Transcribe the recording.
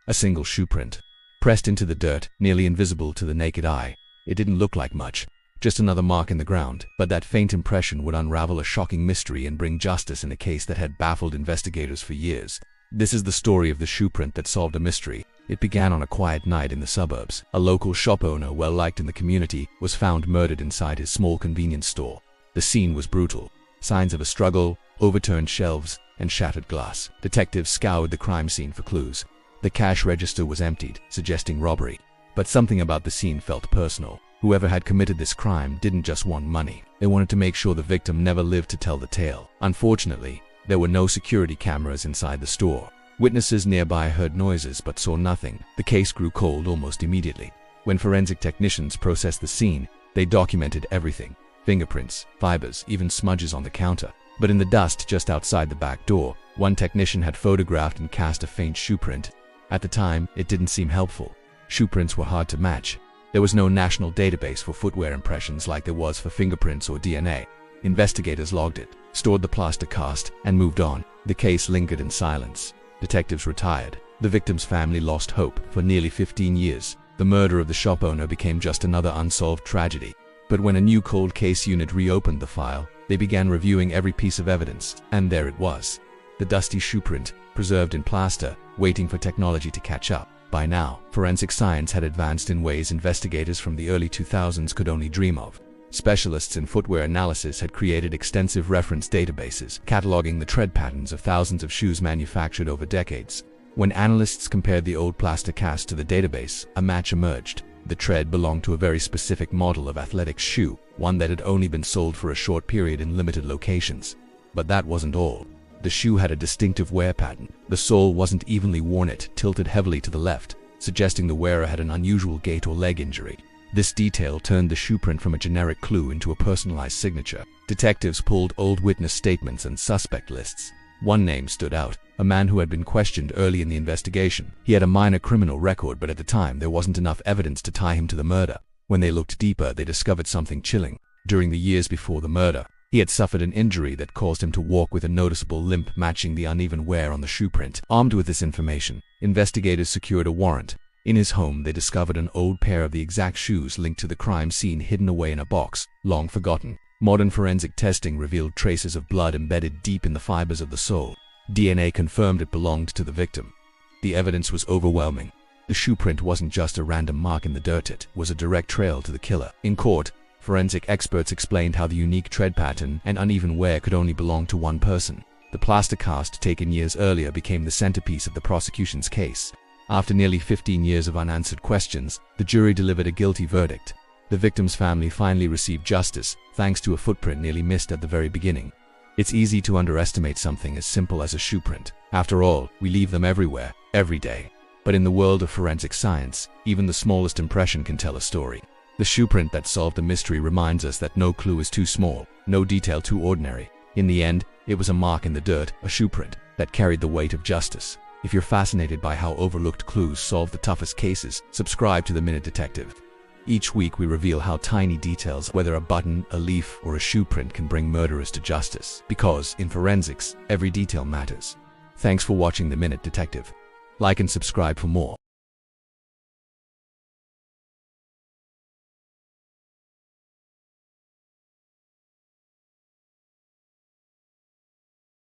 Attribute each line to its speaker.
Speaker 1: A single shoe print, pressed into the dirt, nearly invisible to the naked eye. It didn't look like much, just another mark in the ground, but that faint impression would unravel a shocking mystery and bring justice in a case that had baffled investigators for years. This is the story of the shoe print that solved a mystery. It began on a quiet night in the suburbs. A local shop owner, well-liked in the community, was found murdered inside his small convenience store. The scene was brutal. Signs of a struggle, overturned shelves, and shattered glass. Detectives scoured the crime scene for clues. The cash register was emptied, suggesting robbery. But something about the scene felt personal. Whoever had committed this crime didn't just want money. They wanted to make sure the victim never lived to tell the tale. Unfortunately, there were no security cameras inside the store. Witnesses nearby heard noises but saw nothing. The case grew cold almost immediately. When forensic technicians processed the scene, they documented everything. Fingerprints, fibers, even smudges on the counter. But in the dust just outside the back door, one technician had photographed and cast a faint shoe print. At the time, it didn't seem helpful. Shoe prints were hard to match. There was no national database for footwear impressions like there was for fingerprints or DNA. Investigators logged it, stored the plaster cast, and moved on. The case lingered in silence. Detectives retired. The victim's family lost hope. For nearly 15 years, the murder of the shop owner became just another unsolved tragedy. But when a new cold case unit reopened the file, they began reviewing every piece of evidence, and there it was. The dusty shoe print, preserved in plaster, waiting for technology to catch up. By now, forensic science had advanced in ways investigators from the early 2000s could only dream of. Specialists in footwear analysis had created extensive reference databases, cataloging the tread patterns of thousands of shoes manufactured over decades. When analysts compared the old plaster cast to the database, a match emerged. The tread belonged to a very specific model of athletic shoe, one that had only been sold for a short period in limited locations. But that wasn't all. The shoe had a distinctive wear pattern. The sole wasn't evenly worn, it tilted heavily to the left, suggesting the wearer had an unusual gait or leg injury. This detail turned the shoe print from a generic clue into a personalized signature. Detectives pulled old witness statements and suspect lists. One name stood out, a man who had been questioned early in the investigation. He had a minor criminal record, but at the time there wasn't enough evidence to tie him to the murder. When they looked deeper, they discovered something chilling. During the years before the murder, he had suffered an injury that caused him to walk with a noticeable limp matching the uneven wear on the shoe print. Armed with this information, investigators secured a warrant. In his home, they discovered an old pair of the exact shoes linked to the crime scene hidden away in a box, long forgotten. Modern forensic testing revealed traces of blood embedded deep in the fibers of the sole. DNA confirmed it belonged to the victim. The evidence was overwhelming. The shoe print wasn't just a random mark in the dirt, it was a direct trail to the killer. In court, forensic experts explained how the unique tread pattern and uneven wear could only belong to one person. The plaster cast taken years earlier became the centerpiece of the prosecution's case. After nearly 15 years of unanswered questions, the jury delivered a guilty verdict. The victim's family finally received justice, thanks to a footprint nearly missed at the very beginning. It's easy to underestimate something as simple as a shoe print. After all, we leave them everywhere, every day. But in the world of forensic science, even the smallest impression can tell a story. The shoe print that solved the mystery reminds us that no clue is too small, no detail too ordinary. In the end, it was a mark in the dirt, a shoe print, that carried the weight of justice. If you're fascinated by how overlooked clues solve the toughest cases, subscribe to The Minute Detective. Each week we reveal how tiny details, whether a button, a leaf, or a shoe print, can bring murderers to justice. Because, in forensics, every detail matters. Thanks for watching The Minute Detective. Like and subscribe for more.